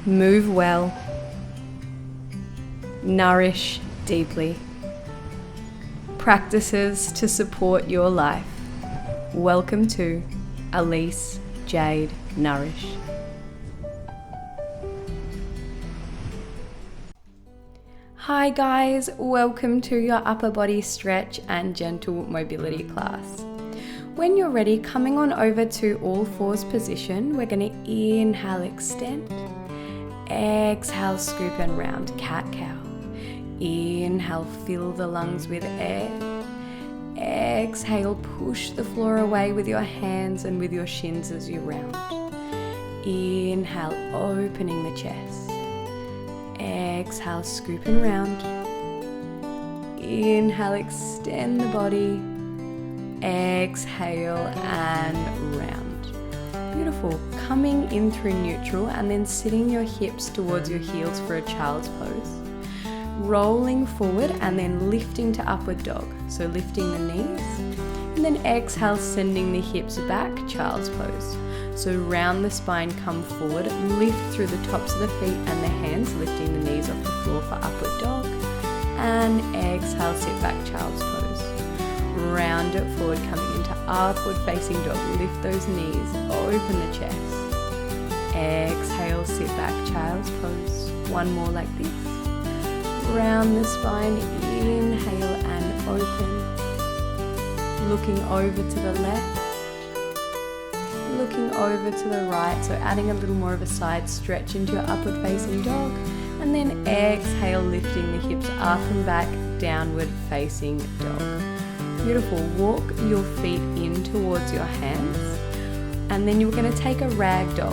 Move well. Nourish deeply. Practices to support your life. Welcome to Alyce, Jade, Nourish. Hi guys, welcome to your upper body stretch and gentle mobility class. When you're ready, coming on over to all fours position, we're going to inhale, extend. Exhale, scoop and round, cat-cow. Inhale, fill the lungs with air. Exhale, push the floor away with your hands and with your shins as you round. Inhale, opening the chest. Exhale, scoop and round. Inhale, extend the body. Exhale and round. Beautiful. Coming in through neutral and then sitting your hips towards your heels for a child's pose. Rolling forward and then lifting to upward dog. So lifting the knees and then exhale, sending the hips back, child's pose. So round the spine, come forward, lift through the tops of the feet and the hands, lifting the knees off the floor for upward dog. And exhale, sit back, child's pose. Round it forward, coming into upward facing dog. Lift those knees, open the chest. Exhale, sit back, child's pose. One more like this. Round the spine, inhale and open. Looking over to the left. Looking over to the right, so adding a little more of a side stretch into your upward facing dog. And then exhale, lifting the hips up and back, downward facing dog. Beautiful. Walk your feet in towards your hands. And then you're going to take a rag doll.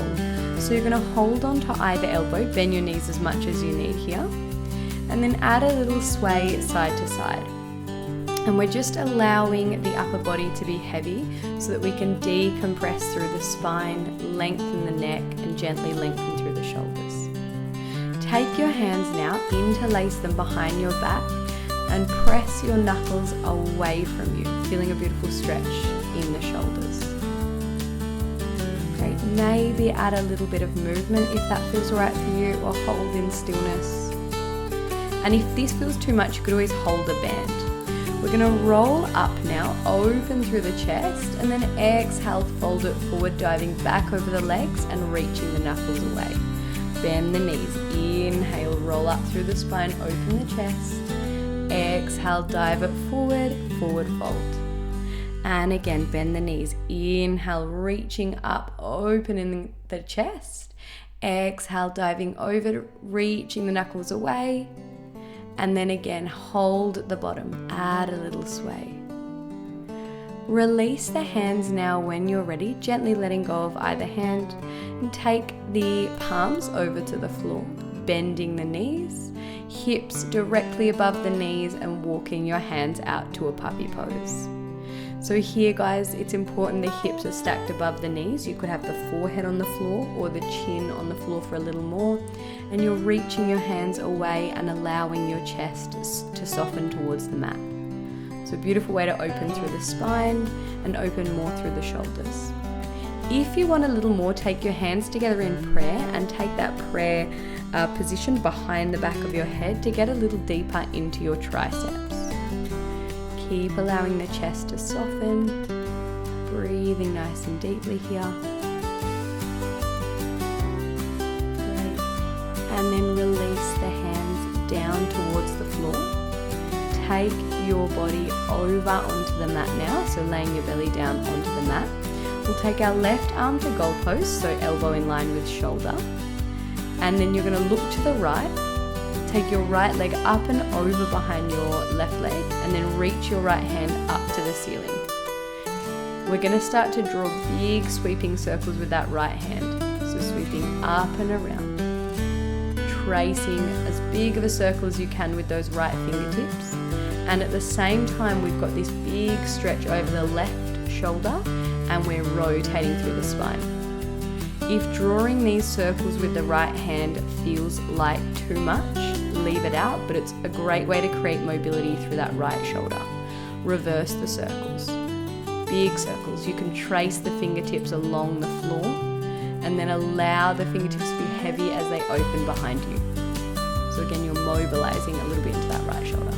So you're going to hold on to either elbow, bend your knees as much as you need here. And then add a little sway side to side. And we're just allowing the upper body to be heavy so that we can decompress through the spine, lengthen the neck, and gently lengthen through the shoulders. Take your hands now, interlace them behind your back, and press your knuckles away from you, feeling a beautiful stretch in the shoulders. Great. Maybe add a little bit of movement if that feels right for you, or hold in stillness. And if this feels too much, you could always hold a band. We're going to roll up now, open through the chest, and then exhale, fold it forward, diving back over the legs and reaching the knuckles away. Bend the knees, inhale, roll up through the spine, open the chest. Exhale, dive it forward, forward fold. And again, bend the knees, inhale, reaching up, opening the chest. Exhale, diving over, reaching the knuckles away. And then again, hold the bottom, add a little sway. Release the hands now when you're ready, gently letting go of either hand, and take the palms over to the floor, bending the knees, hips directly above the knees, and walking your hands out to a puppy pose. So here guys, it's important the hips are stacked above the knees. You could have the forehead on the floor or the chin on the floor for a little more. And you're reaching your hands away and allowing your chest to soften towards the mat. So a beautiful way to open through the spine and open more through the shoulders. If you want a little more, take your hands together in prayer and take that prayer position behind the back of your head to get a little deeper into your triceps. Keep allowing the chest to soften, breathing nice and deeply here. Great. And then release the hands down towards the floor. Take your body over onto the mat now, so laying your belly down onto the mat. We'll take our left arm to goalpost, so elbow in line with shoulder. And then you're going to look to the right. Take your right leg up and over behind your left leg, and then reach your right hand up to the ceiling. We're going to start to draw big sweeping circles with that right hand. So sweeping up and around. Tracing as big of a circle as you can with those right fingertips. And at the same time, we've got this big stretch over the left shoulder, and we're rotating through the spine. If drawing these circles with the right hand feels like too much, leave it out, but it's a great way to create mobility through that right shoulder. Reverse the circles. Big circles. You can trace the fingertips along the floor and then allow the fingertips to be heavy as they open behind you. So again, you're mobilizing a little bit into that right shoulder.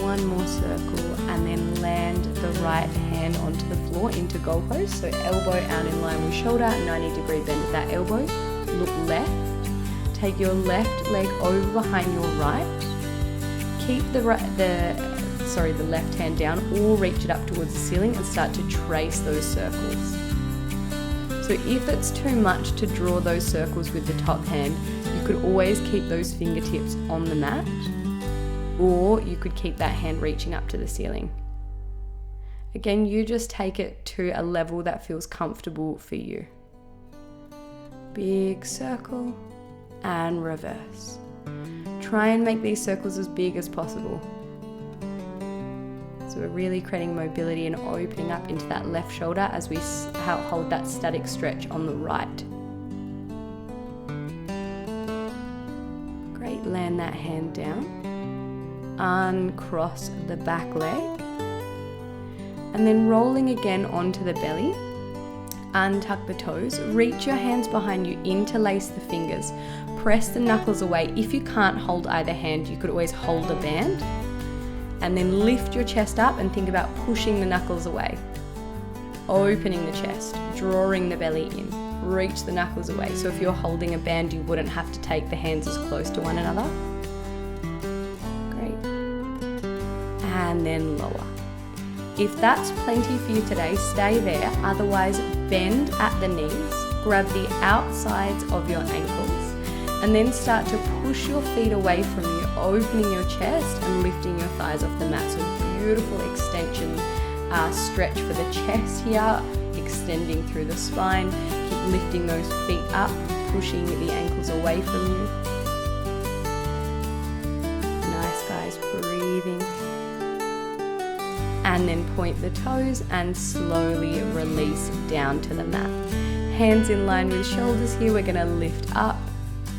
One more circle, and then land the right hand onto the floor into goal pose. So elbow out in line with shoulder, 90-degree bend at that elbow. Look left. Take your left leg over behind your right. Keep the left hand down, or reach it up towards the ceiling and start to trace those circles. So if it's too much to draw those circles with the top hand, you could always keep those fingertips on the mat, or you could keep that hand reaching up to the ceiling. Again, you just take it to a level that feels comfortable for you. Big circle and reverse. Try and make these circles as big as possible. So we're really creating mobility and opening up into that left shoulder as we hold that static stretch on the right. Great, land that hand down. Uncross the back leg. And then rolling again onto the belly. Untuck the toes. Reach your hands behind you, interlace the fingers. Press the knuckles away. If you can't hold either hand, you could always hold a band. And then lift your chest up and think about pushing the knuckles away. Opening the chest, drawing the belly in. Reach the knuckles away. So if you're holding a band, you wouldn't have to take the hands as close to one another. Great. And then lower. If that's plenty for you today, stay there. Otherwise, bend at the knees. Grab the outsides of your ankles. And then start to push your feet away from you, opening your chest and lifting your thighs off the mat. So beautiful extension, stretch for the chest here, extending through the spine. Keep lifting those feet up, pushing the ankles away from you. Nice, guys, breathing. And then point the toes and slowly release down to the mat. Hands in line with shoulders here, we're gonna lift up.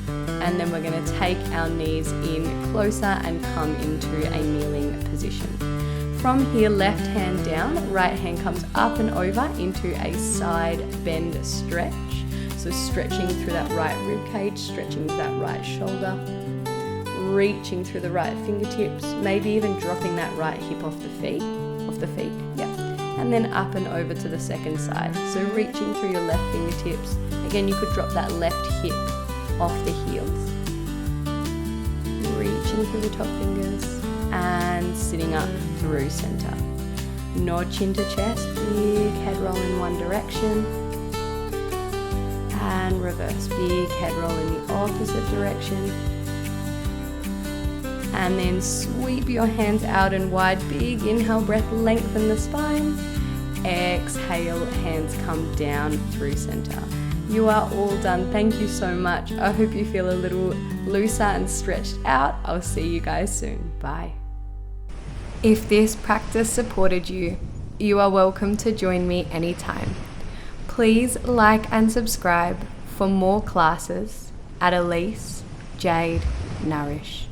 And then we're going to take our knees in closer and come into a kneeling position. From here, left hand down, right hand comes up and over into a side bend stretch. So stretching through that right rib cage, stretching that right shoulder, reaching through the right fingertips, maybe even dropping that right hip off the feet, yeah. And then up and over to the second side. So reaching through your left fingertips. Again, you could drop that left hip off the heels, reaching through the top fingers and sitting up through center. Nod chin to chest, big head roll in one direction and reverse, big head roll in the opposite direction, and then sweep your hands out and wide. Big inhale, breath, lengthen the spine. Exhale, hands come down through center. You are all done. Thank you so much. I hope you feel a little looser and stretched out. I'll see you guys soon. Bye. If this practice supported you, you are welcome to join me anytime. Please like and subscribe for more classes at Alyce, Jade, Nourish.